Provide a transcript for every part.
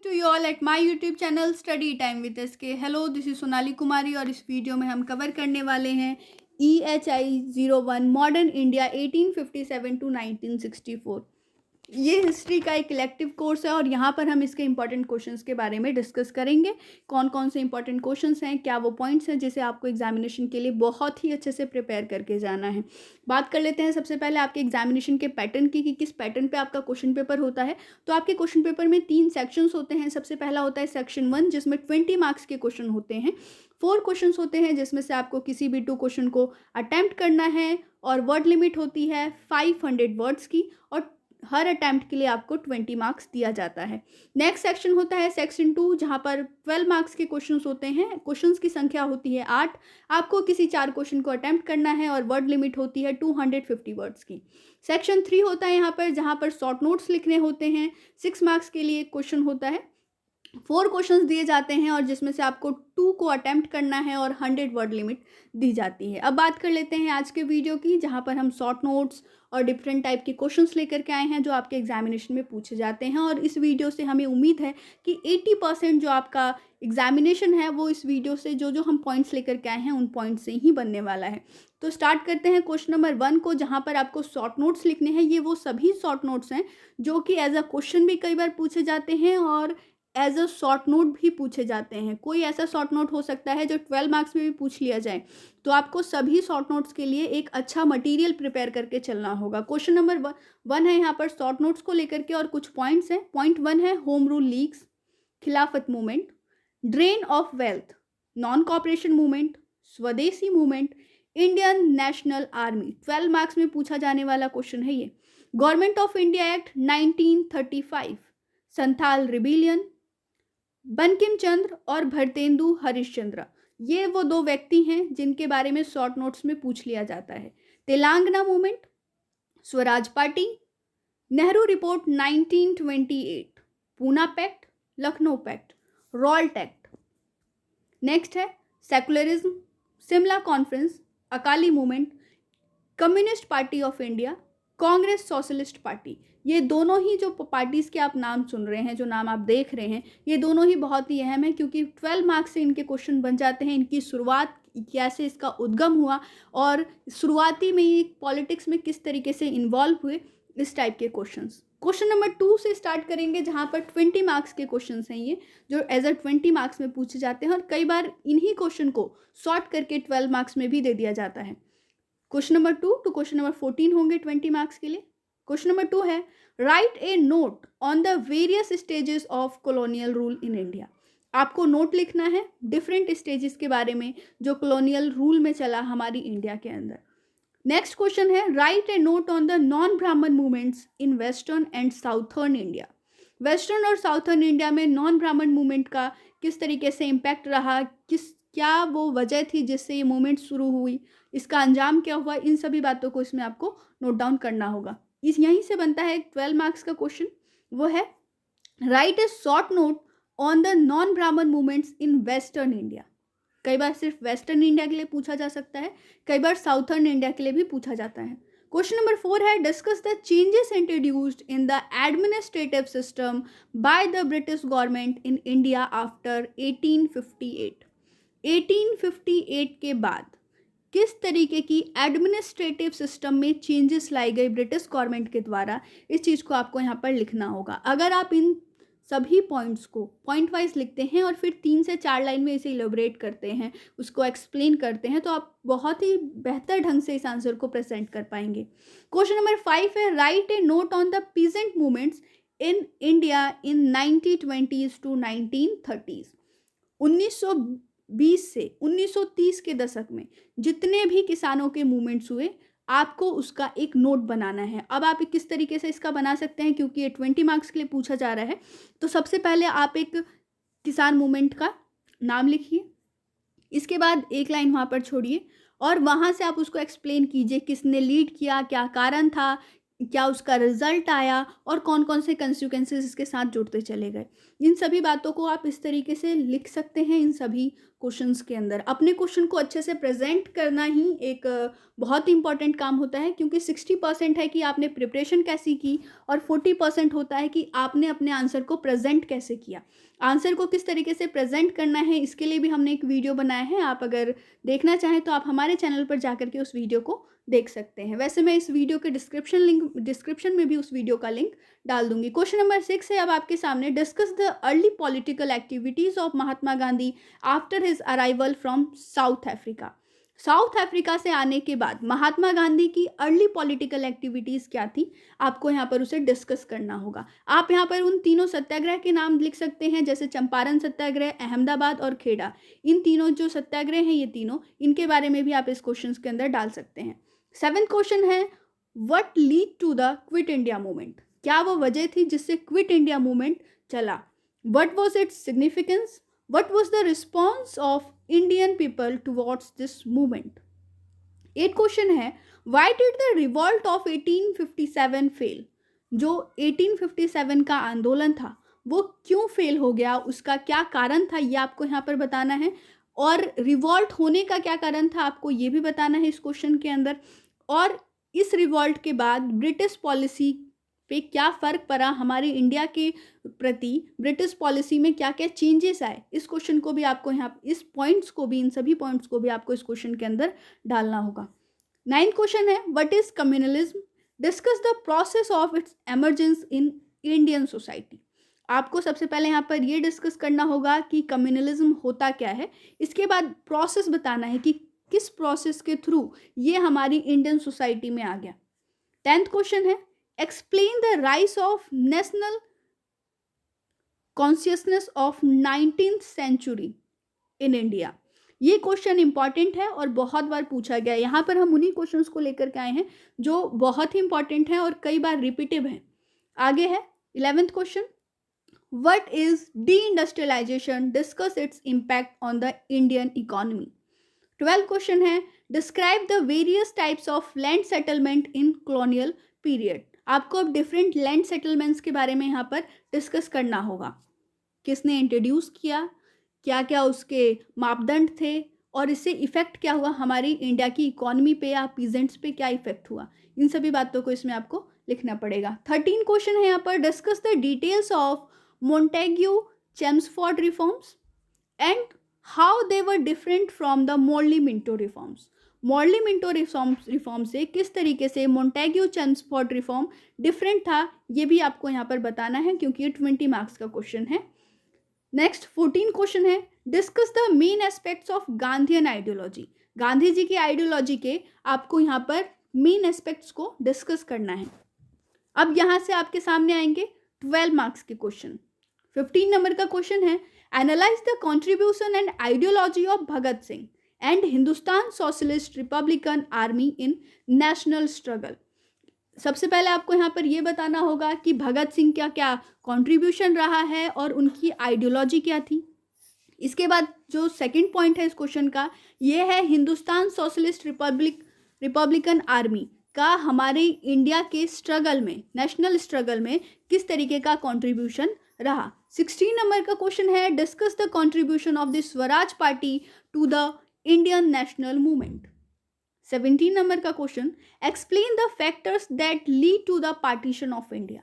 To you all at my YouTube channel study time with SK. Hello, this is Sonali Kumari और इस video में हम cover करने वाले हैं EHI-01 मॉडर्न इंडिया 1857 टू 1964। ये हिस्ट्री का एक इलेक्टिव कोर्स है और यहाँ पर हम इसके इंपॉर्टेंट क्वेश्चंस के बारे में डिस्कस करेंगे। कौन कौन से इंपॉर्टेंट क्वेश्चंस हैं, क्या वो पॉइंट्स हैं जिसे आपको एग्जामिनेशन के लिए बहुत ही अच्छे से प्रिपेयर करके जाना है। बात कर लेते हैं सबसे पहले आपके एग्जामिनेशन के पैटर्न की कि किस पैटर्न पे आपका क्वेश्चन पेपर होता है। तो आपके क्वेश्चन पेपर में 3 सेक्शंस होते हैं। सबसे पहला होता है सेक्शन 1 जिसमें 20 मार्क्स के क्वेश्चन होते हैं। 4 क्वेश्चंस होते हैं जिसमें से आपको किसी भी 2 क्वेश्चन को अटेम्प्ट करना है और वर्ड लिमिट होती है 500 वर्ड्स की और हर अटैम्प्ट के लिए आपको 20 मार्क्स दिया जाता है। नेक्स्ट सेक्शन होता है सेक्शन 2 जहाँ पर 12 मार्क्स के क्वेश्चंस होते हैं। क्वेश्चंस की संख्या होती है 8। आपको किसी 4 क्वेश्चन को अटैम्प्ट करना है और वर्ड लिमिट होती है 250 वर्ड्स की। सेक्शन 3 होता है यहाँ पर जहाँ पर शॉर्ट नोट्स लिखने होते हैं। 6 मार्क्स के लिए क्वेश्चन होता है। 4 क्वेश्चंस दिए जाते हैं और जिसमें से आपको 2 को अटेम्प्ट करना है और 100 वर्ड लिमिट दी जाती है। अब बात कर लेते हैं आज के वीडियो की जहां पर हम शॉर्ट नोट्स और डिफरेंट टाइप के क्वेश्चंस लेकर के आए हैं जो आपके एग्जामिनेशन में पूछे जाते हैं। और इस वीडियो से हमें उम्मीद है कि 80% जो आपका एग्जामिनेशन है वो इस वीडियो से जो हम पॉइंट्स लेकर के आए हैं उन पॉइंट्स से ही बनने वाला है। तो स्टार्ट करते हैं क्वेश्चन नंबर 1 को जहाँ पर आपको शॉर्ट नोट्स लिखने हैं। ये वो सभी शॉर्ट नोट्स हैं जो कि एज अ क्वेश्चन भी कई बार पूछे जाते हैं और एज अ शॉर्ट नोट भी पूछे जाते हैं। कोई ऐसा शॉर्ट नोट हो सकता है जो 12 मार्क्स में भी पूछ लिया जाए। तो आपको सभी शॉर्ट नोट्स के लिए एक अच्छा मटेरियल प्रिपेयर करके चलना होगा। क्वेश्चन नंबर 1 है यहाँ पर शॉर्ट नोट्स को लेकर के और कुछ पॉइंट्स हैं। पॉइंट 1 है home rule leagues, Khilafat movement, drain of wealth, non cooperation movement, Swadeshi movement, Indian national army. 12 marks में पूछा जाने वाला क्वेश्चन है ये। Government of India act 1935, Santhal rebellion, Bankim Chandra और भरतेंदु हरिश्चंद्र। ये वो 2 व्यक्ति हैं जिनके बारे में शॉर्ट नोट्स में पूछ लिया जाता है। Telangana movement, Swaraj party, Nehru report 1928, Poona pact, Lucknow pact, Rowlatt act. Next है secularism, Shimla conference, Akali movement, communist party of India, Congress socialist party. ये दोनों ही जो पार्टीज़ के आप नाम सुन रहे हैं, जो नाम आप देख रहे हैं, ये दोनों ही बहुत ही अहम है क्योंकि 12 मार्क्स से इनके क्वेश्चन बन जाते हैं। इनकी शुरुआत कैसे, इसका उद्गम हुआ और शुरुआती में ये पॉलिटिक्स में किस तरीके से इन्वॉल्व हुए, इस टाइप के क्वेश्चंस। क्वेश्चन नंबर 2 से स्टार्ट करेंगे जहाँ पर 20 मार्क्स के क्वेश्चन हैं ये जो एज अ 20 मार्क्स में पूछे जाते हैं और कई बार इन्हीं क्वेश्चन को शॉर्ट करके 12 मार्क्स में भी दे दिया जाता है। Question number 2 to question number 14 होंगे 20 मार्क्स के लिए। क्वेश्चन नंबर 2 है write a note on the various stages of colonial rule in India. आपको नोट लिखना है डिफरेंट स्टेजेस के बारे में जो कॉलोनियल रूल में चला हमारी इंडिया के अंदर। नेक्स्ट क्वेश्चन है write a note on the non Brahmin movements in western and southern India. Western और साउथर्न इंडिया में नॉन ब्राह्मण मूवमेंट का किस तरीके से इम्पैक्ट रहा, क्या वो वजह थी जिससे ये मूवमेंट शुरू हुई, इसका अंजाम क्या हुआ, इन सभी बातों को इसमें आपको नोट डाउन करना होगा। यहीं से बनता है 12 मार्क्स का क्वेश्चन, वो है write A short note on the non Brahmin movements in western India. कई बार सिर्फ वेस्टर्न इंडिया के लिए पूछा जा सकता है, कई बार साउथर्न इंडिया के लिए भी पूछा जाता है। क्वेश्चन नंबर 4 है discuss the changes introduced in the administrative system by the British government in India after 1858। 1858 के बाद किस तरीके की एडमिनिस्ट्रेटिव सिस्टम में चेंजेस लाई गई ब्रिटिश गवर्नमेंट के द्वारा, इस चीज़ को आपको यहाँ पर लिखना होगा। अगर आप इन सभी पॉइंट्स को पॉइंट वाइज लिखते हैं और फिर 3 से 4 लाइन में इसे इलेबोरेट करते हैं, उसको एक्सप्लेन करते हैं, तो आप बहुत ही बेहतर ढंग से इस आंसर को प्रेजेंट कर पाएंगे। क्वेश्चन नंबर 5 है write a note on the peasant movements in India in 1920s to 1930s। 1920 से 1930 के दशक में जितने भी किसानों के मूवमेंट्स हुए आपको उसका एक नोट बनाना है। अब आप किस तरीके से इसका बना सकते हैं क्योंकि ये 20 मार्क्स के लिए पूछा जा रहा है। तो सबसे पहले आप एक किसान मूवमेंट का नाम लिखिए, इसके बाद एक लाइन वहाँ पर छोड़िए और वहाँ से आप उसको एक्सप्लेन कीजिए किसने लीड किया, क्या कारण था, क्या उसका रिजल्ट आया और कौन कौन से कंसिक्वेंसेस इसके साथ जुड़ते चले गए। इन सभी बातों को आप इस तरीके से लिख सकते हैं इन सभी क्वेश्चंस के अंदर। अपने क्वेश्चन को अच्छे से प्रेजेंट करना ही एक बहुत इंपॉर्टेंट काम होता है, क्योंकि 60% है कि आपने प्रिपरेशन कैसी की और 40% होता है कि आपने अपने आंसर को प्रेजेंट कैसे किया। आंसर को किस तरीके से प्रेजेंट करना है इसके लिए भी हमने एक वीडियो बनाया है। आप अगर देखना चाहें तो आप हमारे चैनल पर जाकर के उस वीडियो को देख सकते हैं। वैसे मैं इस वीडियो के डिस्क्रिप्शन में भी उस वीडियो का लिंक डाल दूंगी। क्वेश्चन नंबर 6 है अब आपके सामने। Discuss the early political activities of Mahatma Gandhi after his arrival from south Africa. South Africa से आने के बाद महात्मा गांधी की अर्ली पॉलिटिकल एक्टिविटीज क्या थी, आपको यहाँ पर उसे डिस्कस करना होगा। आप यहाँ पर उन तीनों सत्याग्रह के नाम लिख सकते हैं, जैसे चंपारण सत्याग्रह, अहमदाबाद और खेड़ा। इन तीनों जो सत्याग्रह हैं ये तीनों, इनके बारे में भी आप इस क्वेश्चन के अंदर डाल सकते हैं। 7th क्वेश्चन है what lead to the quit India movement. क्या वो वजह थी जिससे क्विट इंडिया मूवमेंट चला। What was its significance. What was the response of Indian people towards this movement. 8th question है why did the revolt of 1857 fail. जो 1857 का आंदोलन था वो क्यों फेल हो गया, उसका क्या कारण था, ये आपको यहाँ पर बताना है। और रिवॉल्ट होने का क्या कारण था आपको ये भी बताना है इस क्वेश्चन के अंदर। और इस रिवॉल्ट के बाद ब्रिटिश पॉलिसी पे क्या फ़र्क पड़ा, हमारे इंडिया के प्रति ब्रिटिश पॉलिसी में क्या क्या चेंजेस आए, इस क्वेश्चन को भी आपको यहाँ, इस पॉइंट्स को भी, इन सभी पॉइंट्स को भी आपको इस क्वेश्चन के अंदर डालना होगा। 9th क्वेश्चन है what is communalism. Discuss the process of its emergence in Indian society. आपको सबसे पहले यहाँ पर ये डिस्कस करना होगा कि कम्युनलिज्म होता क्या है, इसके बाद प्रोसेस बताना है कि किस प्रोसेस के थ्रू ये हमारी इंडियन सोसाइटी में आ गया। 10th क्वेश्चन है explain the rise of national consciousness of 19th century in India. ये क्वेश्चन इंपॉर्टेंट है और बहुत बार पूछा गया है। यहाँ पर हम उन्हीं क्वेश्चंस को लेकर के आए हैं जो बहुत ही इंपॉर्टेंट है और कई बार रिपीटिव है। आगे है 11th question What is deindustrialization? Discuss its impact on the Indian economy. 12th question है Describe the various types of land settlement in colonial period. आपको अब डिफरेंट लैंड सेटलमेंट्स के बारे में यहाँ पर डिस्कस करना होगा। किसने इंट्रोड्यूस किया, क्या क्या उसके मापदंड थे और इससे इफेक्ट क्या हुआ, हमारी इंडिया की इकोनॉमी पे या पीजेंट्स पे क्या इफेक्ट हुआ, इन सभी बातों को इसमें आपको लिखना पड़ेगा। 13 क्वेश्चन है यहाँ पर discuss the details of Montagu Chelmsford reforms and how they were different from the Morley-Minto reforms. Morley-Minto reform से किस तरीके से Montagu Chelmsford reform डिफरेंट था, ये भी आपको यहाँ पर बताना है क्योंकि ये 20 मार्क्स का क्वेश्चन है। नेक्स्ट 14 क्वेश्चन है discuss the main aspects of Gandhian ideology. Gandhi ji की आइडियोलॉजी के आपको यहाँ पर मेन एस्पेक्ट्स को डिस्कस करना है। अब यहाँ से आपके सामने आएंगे 12 मार्क्स के क्वेश्चन। 15 नंबर का क्वेश्चन है analyse the contribution and ideology of Bhagat Singh and Hindustan socialist Republican army in national struggle. सबसे पहले आपको यहाँ पर ये बताना होगा कि भगत सिंह का क्या कंट्रीब्यूशन रहा है और उनकी आइडियोलॉजी क्या थी। इसके बाद जो सेकंड पॉइंट है इस क्वेश्चन का ये है हिंदुस्तान सोशलिस्ट रिपब्लिकन आर्मी का हमारे इंडिया के स्ट्रगल में, नेशनल स्ट्रगल में किस तरीके का कंट्रीब्यूशन रहा। 16 नंबर का क्वेश्चन है discuss the contribution of the Swaraj party to the Indian national movement. 17 number का question explain the factors that lead to the partition of India.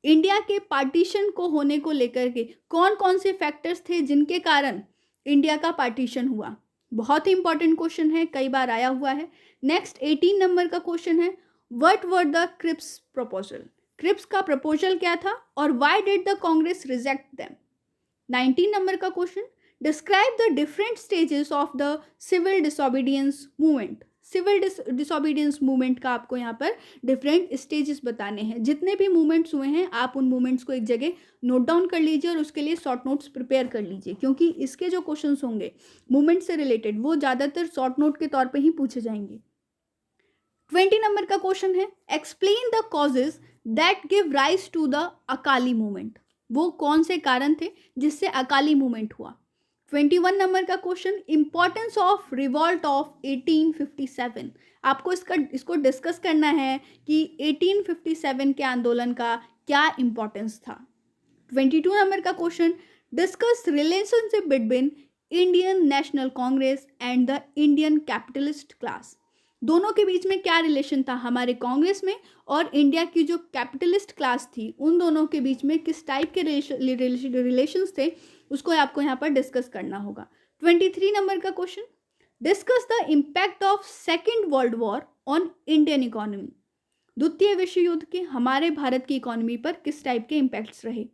India के पार्टीशन को होने को लेकर के कौन कौन से फैक्टर्स थे जिनके कारण इंडिया का पार्टीशन हुआ। बहुत ही इंपॉर्टेंट क्वेश्चन है, कई बार आया हुआ है। नेक्स्ट 18 नंबर का क्वेश्चन है what were the Cripps proposal. Cripps का प्रपोजल क्या था और why did the Congress reject them. 19 number का question describe the different stages of the civil disobedience movement. Civil disobedience movement का आपको यहाँ पर डिफरेंट स्टेजेस बताने हैं। जितने भी मूवमेंट्स हुए हैं आप उन मूवमेंट्स को एक जगह नोट डाउन कर लीजिए और उसके लिए शॉर्ट नोट्स प्रिपेयर कर लीजिए, क्योंकि इसके जो क्वेश्चंस होंगे मूवमेंट से रिलेटेड वो ज़्यादातर शॉर्ट नोट के तौर पे ही पूछे जाएंगे। 20 नंबर का क्वेश्चन है explain the causes that give rise to the Akali movement. वो कौन से कारण थे जिससे अकाली मूवमेंट हुआ। 21 नंबर का question, importance of revolt of 1857। आपको इसको डिस्कस करना है कि 1857 के आंदोलन का क्या इंपॉर्टेंस था। 22 नंबर का question, discuss relationship between Indian National Congress and the Indian capitalist class. दोनों के बीच में क्या रिलेशन था, हमारे कांग्रेस में और इंडिया की जो कैपिटलिस्ट क्लास थी उन दोनों के बीच में किस टाइप के रिलेशंस थे, उसको आपको यहाँ पर डिस्कस करना होगा। 23 नंबर का question, discuss the impact of second world war on Indian economy. द्वितीय विश्व युद्ध के हमारे भारत की इकोनॉमी पर किस टाइप के इम्पैक्ट्स रहे।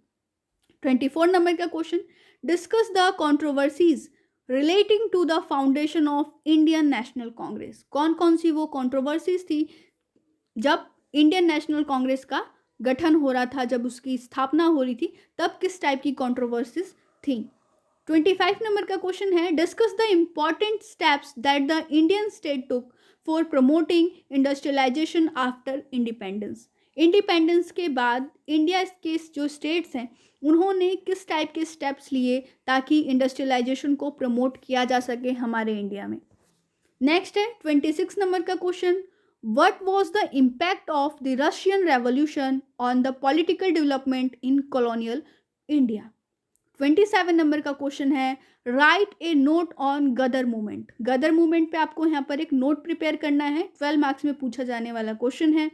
24 नंबर का question, discuss the controversies relating to the foundation of Indian National Congress. कौन कौन सी वो कंट्रोवर्सीज थी जब इंडियन नेशनल कांग्रेस का गठन हो रहा था, जब उसकी स्थापना हो रही थी, तब किस टाइप की कंट्रोवर्सीज थी। 25 नंबर का क्वेश्चन है, discuss the important steps that the Indian state took for promoting industrialisation after independence. Independence के बाद इंडिया के जो स्टेट्स हैं उन्होंने किस टाइप के स्टेप्स लिए ताकि इंडस्ट्रियलाइजेशन को प्रमोट किया जा सके हमारे इंडिया में। नेक्स्ट है 26 नंबर का question, what was the impact of the Russian revolution on the political development in colonial India. 27 number का क्वेश्चन है, write a note on Ghadar movement. Ghadar movement पे आपको यहाँ पर एक नोट प्रिपेयर करना है, 12 मार्क्स में पूछा जाने वाला क्वेश्चन है।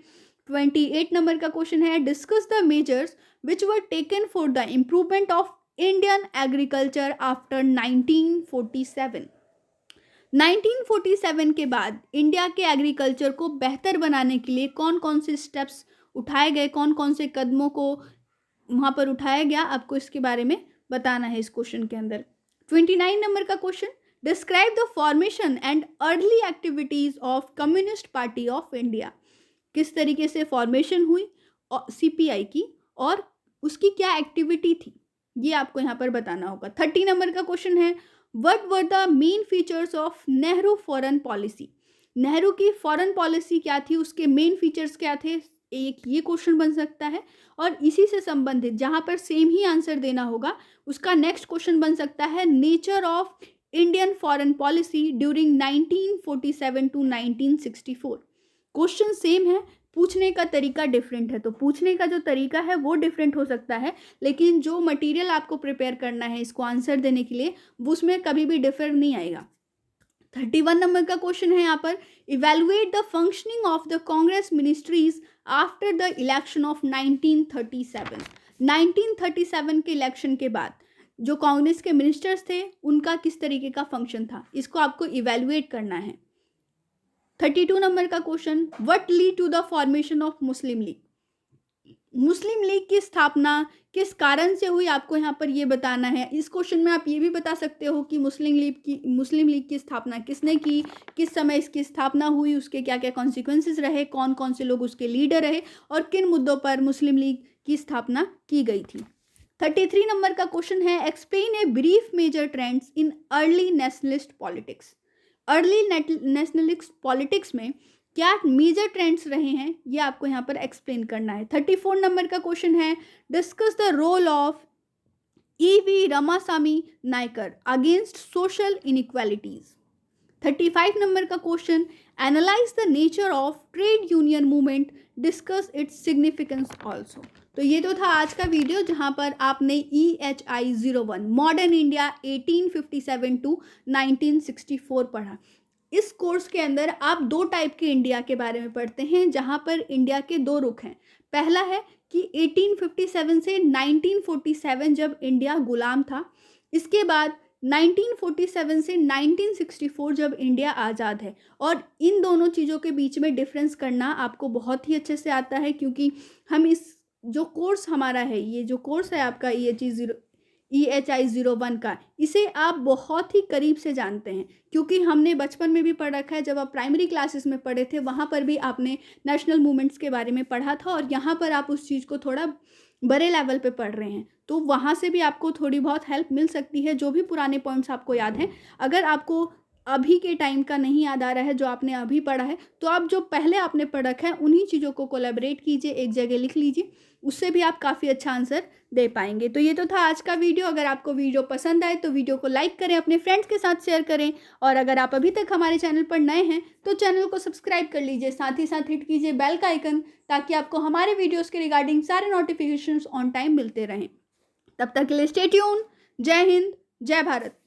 28 नंबर का क्वेश्चन है, discuss the measures which were taken for the improvement of Indian agriculture after 1947। 1947 के बाद इंडिया के एग्रीकल्चर को बेहतर बनाने के लिए कौन कौन से स्टेप्स उठाए गए, कौन कौन से कदमों को वहाँ पर उठाया गया, आपको इसके बारे में बताना है इस क्वेश्चन के अंदर। 29 नंबर का question, describe the formation and early activities of communist party of India. किस तरीके से फॉर्मेशन हुई सीपीआई की और उसकी क्या एक्टिविटी थी, ये आपको यहाँ पर बताना होगा। 30 नंबर का क्वेश्चन है, what were the main features of Nehru foreign policy. Nehru की फॉरेन पॉलिसी क्या थी, उसके मेन फीचर्स क्या थे, एक ये क्वेश्चन बन सकता है। और इसी से संबंधित जहाँ पर सेम ही आंसर देना होगा उसका नेक्स्ट क्वेश्चन बन सकता है, nature of Indian foreign policy during 1947 to 1964। Question same है, पूछने का तरीका डिफरेंट है, तो पूछने का जो तरीका है वो डिफरेंट हो सकता है, लेकिन जो मटेरियल आपको प्रिपेयर करना है इसको आंसर देने के लिए वो उसमें कभी भी डिफर नहीं आएगा। 31 नंबर का क्वेश्चन है यहाँ पर, evaluate the functioning of the Congress ministries after the election of 1937। 1937 के इलेक्शन के बाद जो कांग्रेस के मिनिस्टर्स थे उनका किस तरीके का फंक्शन था, इसको आपको इवेलुएट करना है। 32 नंबर का question, what lead to the formation of Muslim League. Muslim League की स्थापना किस कारण से हुई, आपको यहाँ पर ये बताना है। इस क्वेश्चन में आप ये भी बता सकते हो कि मुस्लिम लीग की स्थापना किसने की, किस समय इसकी स्थापना हुई, उसके क्या क्या कॉन्सिक्वेंसेस रहे, कौन कौन से लोग उसके लीडर रहे और किन मुद्दों पर मुस्लिम लीग की स्थापना की गई थी। 33 नंबर का क्वेश्चन है, explain a brief major trends in early nationalist politics. Early nationalist politics में क्या मेजर ट्रेंड्स रहे हैं, ये आपको यहाँ पर एक्सप्लेन करना है। 34 नंबर का क्वेश्चन है, discuss the role of EV Ramasamy Naicker against social inequalities. 35 number का question, analyse the nature of trade union movement, discuss its significance also. तो ये तो था आज का वीडियो जहाँ पर आपने EHI 01 मॉडर्न इंडिया 1857 टू 1964 पढ़ा। इस कोर्स के अंदर आप दो टाइप के इंडिया के बारे में पढ़ते हैं जहाँ पर इंडिया के दो रुख हैं। पहला है कि 1857 से 1947 जब इंडिया गुलाम था, इसके बाद 1947 से 1964 जब इंडिया आज़ाद है, और इन दोनों चीज़ों के बीच में डिफरेंस करना आपको बहुत ही अच्छे से आता है, क्योंकि हम इस जो कोर्स हमारा है, ये जो कोर्स है आपका EHI 01 का, इसे आप बहुत ही करीब से जानते हैं, क्योंकि हमने बचपन में भी पढ़ रखा है। जब आप प्राइमरी क्लासेस में पढ़े थे वहाँ पर भी आपने नेशनल मूवमेंट्स के बारे में पढ़ा था, और यहाँ पर आप उस चीज़ को थोड़ा बड़े लेवल पे पढ़ रहे हैं, तो वहाँ से भी आपको थोड़ी बहुत हेल्प मिल सकती है। जो भी पुराने पॉइंट्स आपको याद हैं, अगर आपको अभी के टाइम का नहीं याद आ रहा है जो आपने अभी पढ़ा है, तो आप जो पहले आपने पढ़ रखा है उन्हीं चीज़ों को कोलैबोरेट कीजिए, एक जगह लिख लीजिए, उससे भी आप काफ़ी अच्छा आंसर दे पाएंगे। तो ये तो था आज का वीडियो। अगर आपको वीडियो पसंद आए तो वीडियो को लाइक करें, अपने फ्रेंड्स के साथ शेयर करें, और अगर आप अभी तक हमारे चैनल पर नए हैं तो चैनल को सब्सक्राइब कर लीजिए, साथ ही साथ हिट कीजिए बेल का आइकन, ताकि आपको हमारे वीडियोज़ के रिगार्डिंग सारे नोटिफिकेशंस ऑन टाइम मिलते रहें। तब तक के लिए स्टे ट्यून। जय हिंद, जय भारत।